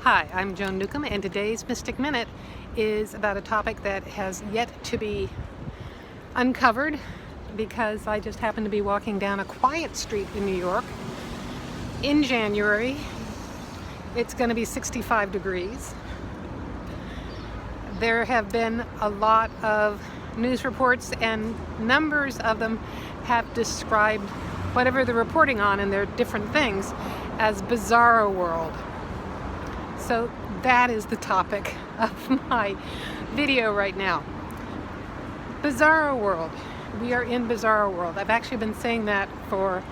Hi, I'm Joan Newcomb, and today's Mystic Minute is about a topic that has yet to be uncovered because I just happened to be walking down a quiet street in New York in January. It's going to be 65 degrees. There have been a lot of news reports, and numbers of them have described whatever they're reporting on, and they're different things, as Bizarro world. So that is the topic of my video right now. Bizarro world. We are in Bizarro world. I've actually been saying that for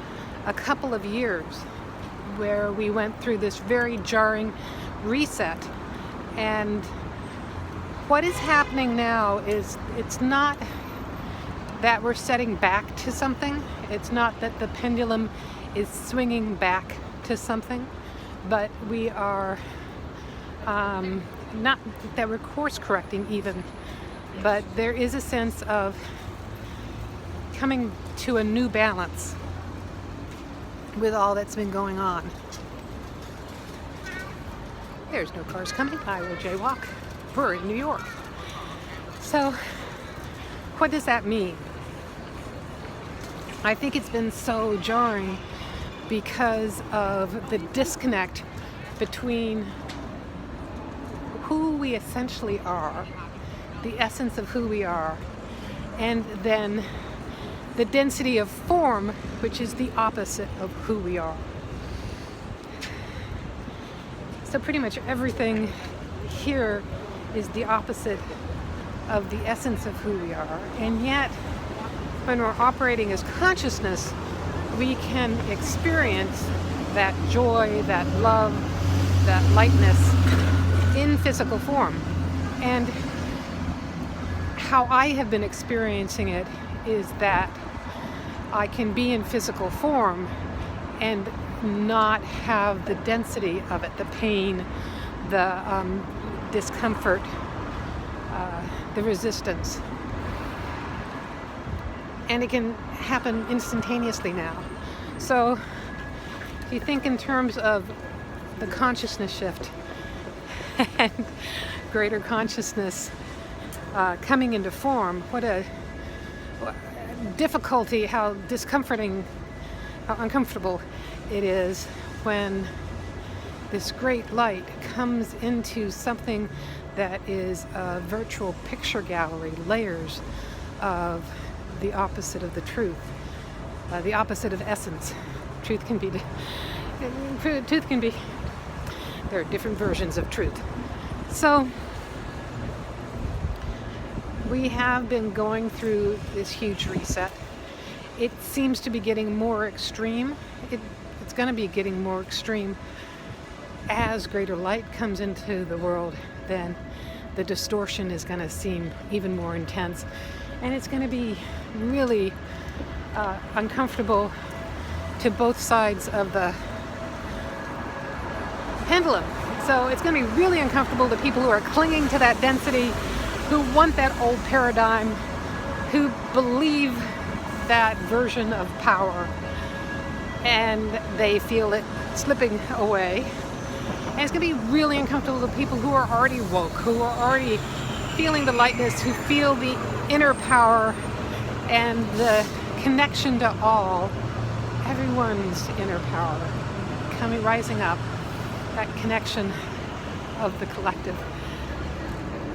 a couple of years, where we went through this very jarring reset. And what is happening now is it's not that we're setting back to something. It's not that the pendulum is swinging back to something, but we are not that we're course correcting even, but there is a sense of coming to a new balance with all that's been going on. There's no cars coming. I will jaywalk. We're in New York. So what does that mean? I think it's been so jarring because of the disconnect between who we essentially are, the essence of who we are, and then the density of form, which is the opposite of who we are. So pretty much everything here is the opposite of the essence of who we are, and yet when we're operating as consciousness, we can experience that joy, that love, that lightness in physical form. And how I have been experiencing it is that I can be in physical form and not have the density of it, the pain, the discomfort, the resistance. And it can happen instantaneously now. So if you think in terms of the consciousness shift and greater consciousness coming into form, what a difficulty, how discomforting, how uncomfortable it is when this great light comes into something that is a virtual picture gallery, layers of the opposite of the truth, the opposite of essence. Truth can be, there are different versions of truth. So we have been going through this huge reset. It seems to be getting more extreme. It's going to be getting more extreme as greater light comes into the world. Then the distortion is going to seem even more intense, and it's going to be really uncomfortable to both sides of the pendulum. So it's going to be really uncomfortable to people who are clinging to that density, who want that old paradigm, who believe that version of power, and they feel it slipping away. And it's going to be really uncomfortable to people who are already woke, who are already feeling the lightness, who feel the inner power and the connection to all, everyone's inner power rising up, that connection of the collective.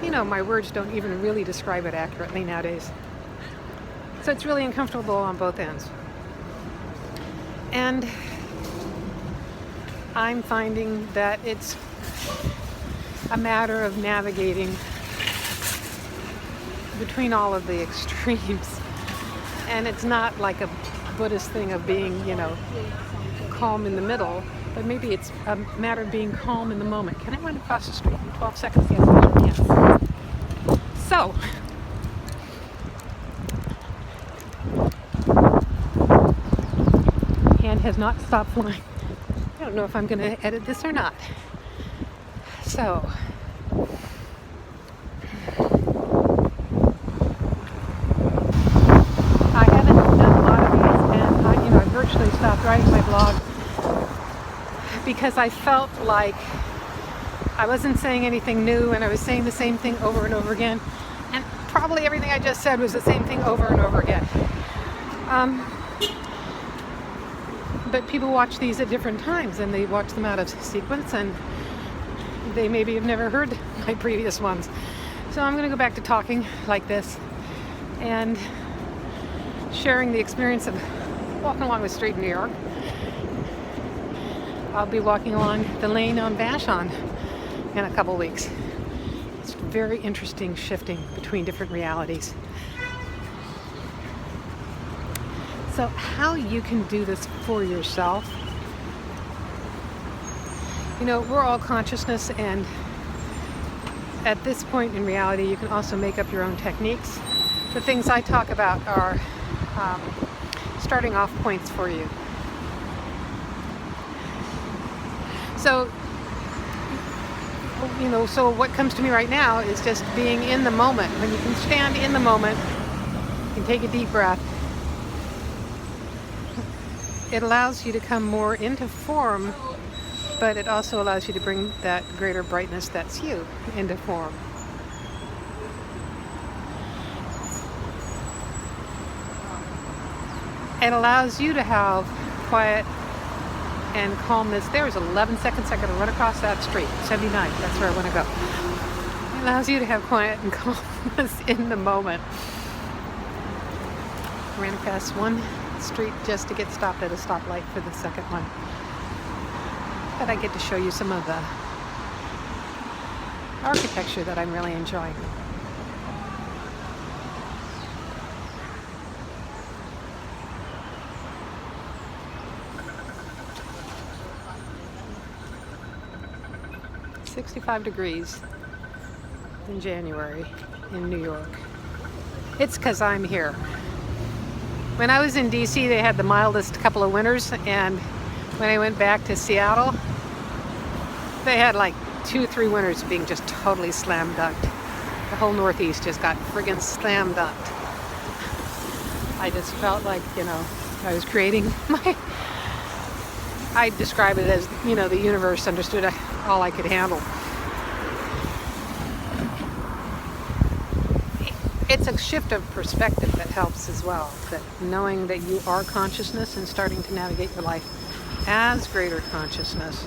You know, my words don't even really describe it accurately nowadays. So it's really uncomfortable on both ends. And I'm finding that it's a matter of navigating between all of the extremes. And it's not like a Buddhist thing of being, calm in the middle, but maybe it's a matter of being calm in the moment. Can I run across the street in 12 seconds? Yes. So, hand has not stopped flying. I don't know if I'm going to edit this or not. So, I haven't done a lot of these, and I virtually stopped writing my blog because I felt like I wasn't saying anything new, and I was saying the same thing over and over again. And probably everything I just said was the same thing over and over again. But people watch these at different times, and they watch them out of sequence, and they maybe have never heard my previous ones. So I'm going to go back to talking like this and sharing the experience of walking along the street in New York. I'll be walking along the lane on Vashon in a couple weeks. It's very interesting, shifting between different realities. So how you can do this for yourself. You know, we're all consciousness, and at this point in reality, you can also make up your own techniques. The things I talk about are starting off points for you. So, you know, so what comes to me right now is just being in the moment. When you can stand in the moment, you can take a deep breath. It allows you to come more into form, but it also allows you to bring that greater brightness that's you into form. It allows you to have quiet and calmness. There's 11 seconds I gotta run across that street, 79, that's where I want to go. It allows you to have quiet and calmness in the moment. Ran past one street just to get stopped at a stoplight for the second one. But I get to show you some of the architecture that I'm really enjoying. It's 65 degrees in January in New York. It's because I'm here. When I was in DC, they had the mildest couple of winters, and when I went back to Seattle, they had like 2 or 3 winters being just totally slam dunked. The whole Northeast just got friggin' slam dunked. I just felt like, you know, I was creating I describe it as, you know, the universe understood all I could handle. It's a shift of perspective that helps as well, that knowing that you are consciousness and starting to navigate your life as greater consciousness,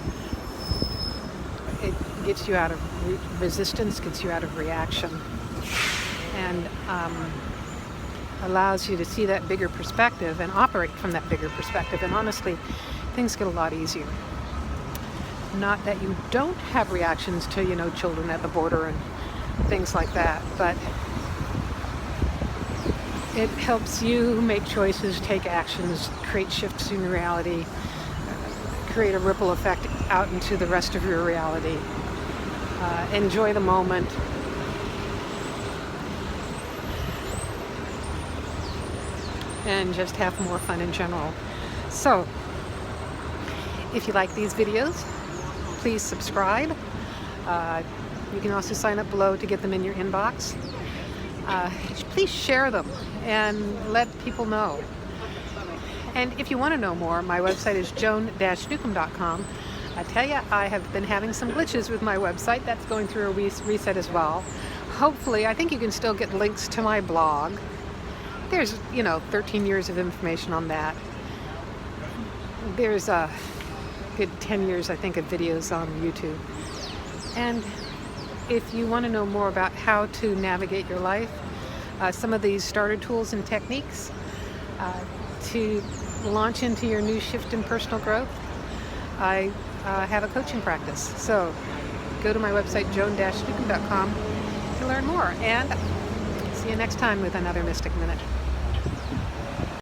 it gets you out of resistance, gets you out of reaction, and allows you to see that bigger perspective and operate from that bigger perspective. And honestly, things get a lot easier. Not that you don't have reactions to, you know, children at the border and things like that, but it helps you make choices, take actions, create shifts in reality, create a ripple effect out into the rest of your reality. Enjoy the moment. And just have more fun in general. So, if you like these videos, please subscribe. You can also sign up below to get them in your inbox. Please share them and let people know. And if you want to know more, my website is joan-newcomb.com. I tell you, I have been having some glitches with my website. That's going through a reset as well. Hopefully, I think you can still get links to my blog. There's, you know, 13 years of information on that. There's a good 10 years, I think, of videos on YouTube. And if you want to know more about how to navigate your life, some of these starter tools and techniques to launch into your new shift in personal growth, I have a coaching practice. So go to my website, joan-newcomb.com, to learn more. And see you next time with another Mystic Minute.